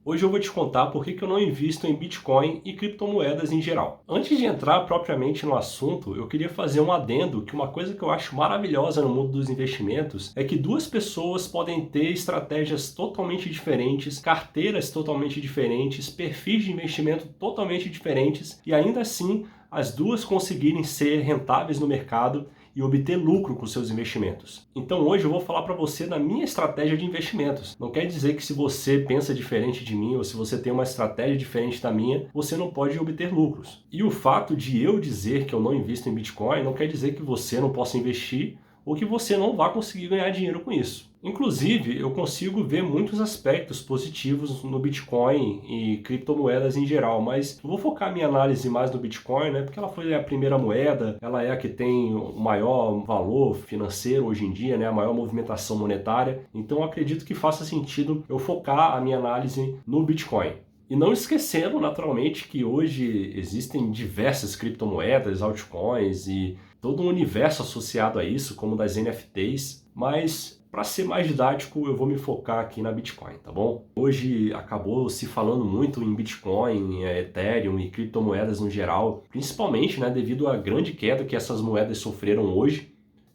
Hoje eu vou te contar por que eu não invisto em Bitcoin e criptomoedas em geral. Antes de entrar propriamente no assunto, eu queria fazer um adendo que uma coisa que eu acho maravilhosa no mundo dos investimentos é que duas pessoas podem ter estratégias totalmente diferentes, carteiras totalmente diferentes, perfis de investimento totalmente diferentes e ainda assim as duas conseguirem ser rentáveis no mercado e obter lucro com seus investimentos. Então hoje eu vou falar para você da minha estratégia de investimentos. Não quer dizer que se você pensa diferente de mim ou se você tem uma estratégia diferente da minha, você não pode obter lucros. E o fato de eu dizer que eu não invisto em Bitcoin não quer dizer que você não possa investir ou que você não vai conseguir ganhar dinheiro com isso. Inclusive, eu consigo ver muitos aspectos positivos no Bitcoin e criptomoedas em geral, mas eu vou focar minha análise mais no Bitcoin, né? Porque ela foi a primeira moeda, ela é a que tem o maior valor financeiro hoje em dia, né? A maior movimentação monetária. Então, eu acredito que faça sentido eu focar a minha análise no Bitcoin. E não esquecendo, naturalmente, que hoje existem diversas criptomoedas, altcoins e todo um universo associado a isso, como das NFTs, mas para ser mais didático, eu vou me focar aqui na Bitcoin, tá bom? Hoje acabou se falando muito em Bitcoin, Ethereum e criptomoedas no geral, principalmente, né, devido à grande queda que essas moedas sofreram hoje.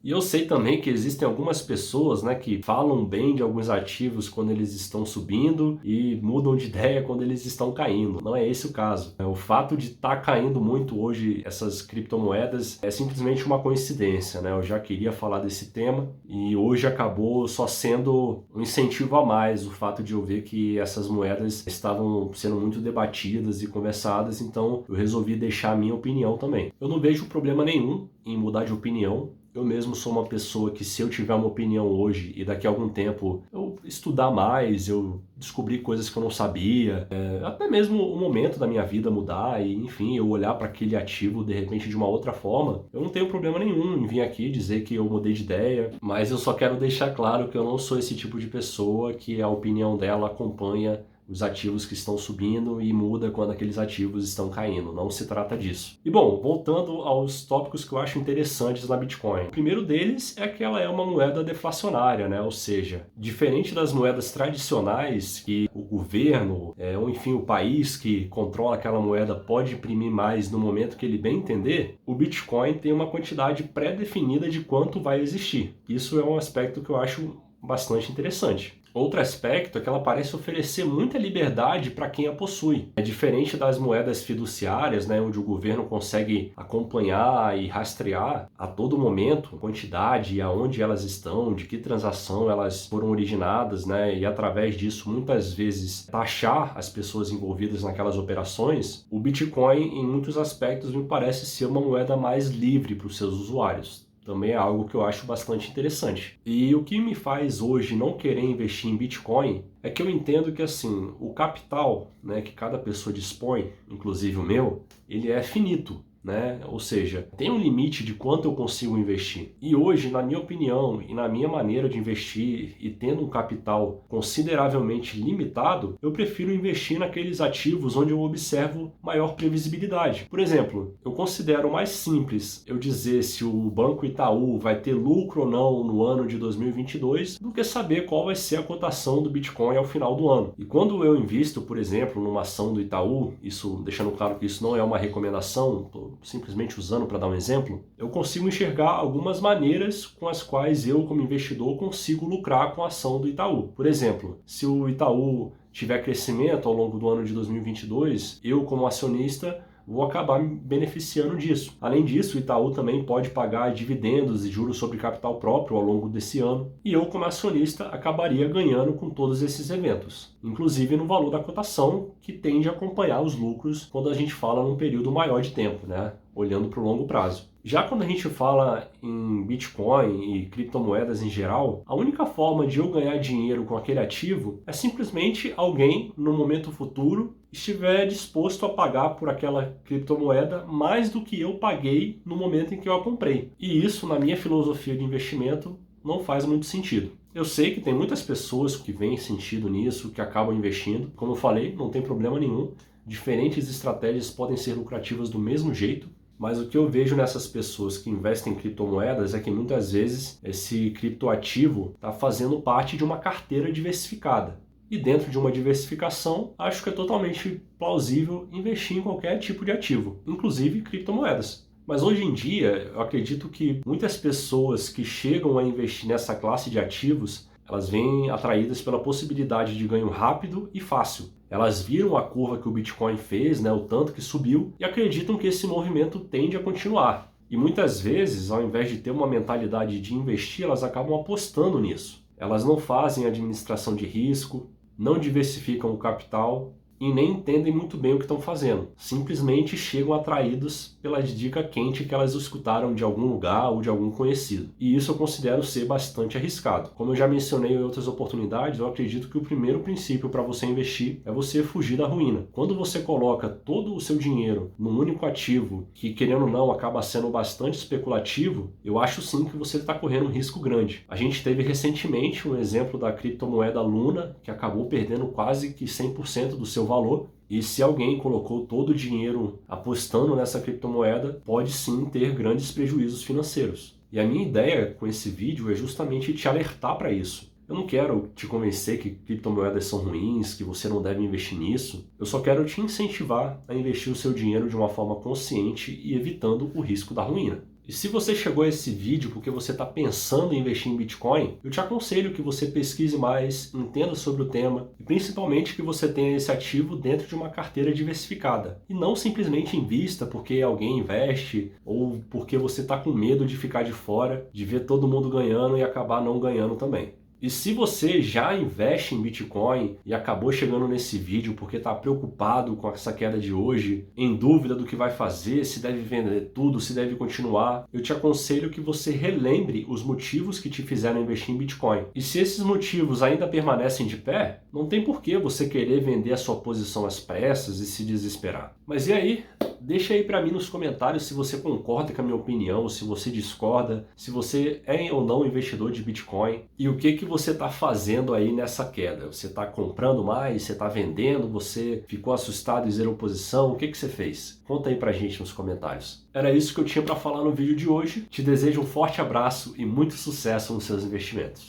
E eu sei também que existem algumas pessoas, né, que falam bem de alguns ativos quando eles estão subindo e mudam de ideia quando eles estão caindo. Não é esse o caso. O fato de estar caindo muito hoje essas criptomoedas é simplesmente uma coincidência, né? Eu já queria falar desse tema e hoje acabou só sendo um incentivo a mais o fato de eu ver que essas moedas estavam sendo muito debatidas e conversadas, então eu resolvi deixar a minha opinião também. Eu não vejo problema nenhum em mudar de opinião. Eu mesmo sou uma pessoa que, se eu tiver uma opinião hoje e daqui a algum tempo eu estudar mais, eu descobrir coisas que eu não sabia, até mesmo o momento da minha vida mudar e, enfim, eu olhar para aquele ativo de repente de uma outra forma, eu não tenho problema nenhum em vir aqui dizer que eu mudei de ideia, mas eu só quero deixar claro que eu não sou esse tipo de pessoa que a opinião dela acompanha os ativos que estão subindo e muda quando aqueles ativos estão caindo. Não se trata disso. E bom, voltando aos tópicos que eu acho interessantes na Bitcoin. O primeiro deles é que ela é uma moeda deflacionária, né? Ou seja, diferente das moedas tradicionais que o governo, ou enfim o país que controla aquela moeda pode imprimir mais no momento que ele bem entender, o Bitcoin tem uma quantidade pré-definida de quanto vai existir. Isso é um aspecto que eu acho bastante interessante. Outro aspecto é que ela parece oferecer muita liberdade para quem a possui. É diferente das moedas fiduciárias, né, onde o governo consegue acompanhar e rastrear a todo momento a quantidade e aonde elas estão, de que transação elas foram originadas, né, e através disso muitas vezes taxar as pessoas envolvidas naquelas operações. O Bitcoin, em muitos aspectos, me parece ser uma moeda mais livre para os seus usuários. Também é algo que eu acho bastante interessante. E o que me faz hoje não querer investir em Bitcoin é que eu entendo que assim, o capital, né, que cada pessoa dispõe, inclusive o meu, ele é finito. Né? Ou seja, tem um limite de quanto eu consigo investir. E hoje, na minha opinião e na minha maneira de investir e tendo um capital consideravelmente limitado, eu prefiro investir naqueles ativos onde eu observo maior previsibilidade. Por exemplo, eu considero mais simples eu dizer se o Banco Itaú vai ter lucro ou não no ano de 2022 do que saber qual vai ser a cotação do Bitcoin ao final do ano. E quando eu invisto, por exemplo, numa ação do Itaú, isso deixando claro que isso não é uma recomendação, simplesmente usando para dar um exemplo, eu consigo enxergar algumas maneiras com as quais eu, como investidor, consigo lucrar com a ação do Itaú. Por exemplo, se o Itaú tiver crescimento ao longo do ano de 2022, eu, como acionista, vou acabar me beneficiando disso. Além disso, o Itaú também pode pagar dividendos e juros sobre capital próprio ao longo desse ano, e eu, como acionista, acabaria ganhando com todos esses eventos, inclusive no valor da cotação, que tende a acompanhar os lucros quando a gente fala num período maior de tempo, né? Olhando para o longo prazo. Já quando a gente fala em Bitcoin e criptomoedas em geral, a única forma de eu ganhar dinheiro com aquele ativo é simplesmente alguém, no momento futuro, estiver disposto a pagar por aquela criptomoeda mais do que eu paguei no momento em que eu a comprei. E isso, na minha filosofia de investimento, não faz muito sentido. Eu sei que tem muitas pessoas que veem sentido nisso, que acabam investindo. Como eu falei, não tem problema nenhum. Diferentes estratégias podem ser lucrativas do mesmo jeito. Mas o que eu vejo nessas pessoas que investem em criptomoedas é que muitas vezes esse criptoativo está fazendo parte de uma carteira diversificada. E dentro de uma diversificação, acho que é totalmente plausível investir em qualquer tipo de ativo, inclusive criptomoedas. Mas hoje em dia, eu acredito que muitas pessoas que chegam a investir nessa classe de ativos, elas vêm atraídas pela possibilidade de ganho rápido e fácil. Elas viram a curva que o Bitcoin fez, né, o tanto que subiu, e acreditam que esse movimento tende a continuar. E muitas vezes, ao invés de ter uma mentalidade de investir, elas acabam apostando nisso. Elas não fazem administração de risco, não diversificam o capital e nem entendem muito bem o que estão fazendo. Simplesmente chegam atraídos pela dica quente que elas escutaram de algum lugar ou de algum conhecido. E isso eu considero ser bastante arriscado. Como eu já mencionei em outras oportunidades, eu acredito que o primeiro princípio para você investir é você fugir da ruína. Quando você coloca todo o seu dinheiro num único ativo, que querendo ou não acaba sendo bastante especulativo, eu acho sim que você está correndo um risco grande. A gente teve recentemente um exemplo da criptomoeda Luna, que acabou perdendo quase que 100% do seu valor. E se alguém colocou todo o dinheiro apostando nessa criptomoeda, pode sim ter grandes prejuízos financeiros. E a minha ideia com esse vídeo é justamente te alertar para isso. Eu não quero te convencer que criptomoedas são ruins, que você não deve investir nisso. Eu só quero te incentivar a investir o seu dinheiro de uma forma consciente e evitando o risco da ruína. E se você chegou a esse vídeo porque você está pensando em investir em Bitcoin, eu te aconselho que você pesquise mais, entenda sobre o tema e principalmente que você tenha esse ativo dentro de uma carteira diversificada. E não simplesmente invista porque alguém investe ou porque você está com medo de ficar de fora, de ver todo mundo ganhando e acabar não ganhando também. E se você já investe em Bitcoin e acabou chegando nesse vídeo porque está preocupado com essa queda de hoje, em dúvida do que vai fazer, se deve vender tudo, se deve continuar, eu te aconselho que você relembre os motivos que te fizeram investir em Bitcoin. E se esses motivos ainda permanecem de pé, não tem por que você querer vender a sua posição às pressas e se desesperar. Mas e aí? Deixa aí para mim nos comentários se você concorda com a minha opinião, se você discorda, se você é ou não investidor de Bitcoin e o que você está fazendo aí nessa queda. Você está comprando mais, você está vendendo, você ficou assustado e zerou posição, o que você fez? Conta aí pra gente nos comentários. Era isso que eu tinha para falar no vídeo de hoje. Te desejo um forte abraço e muito sucesso nos seus investimentos.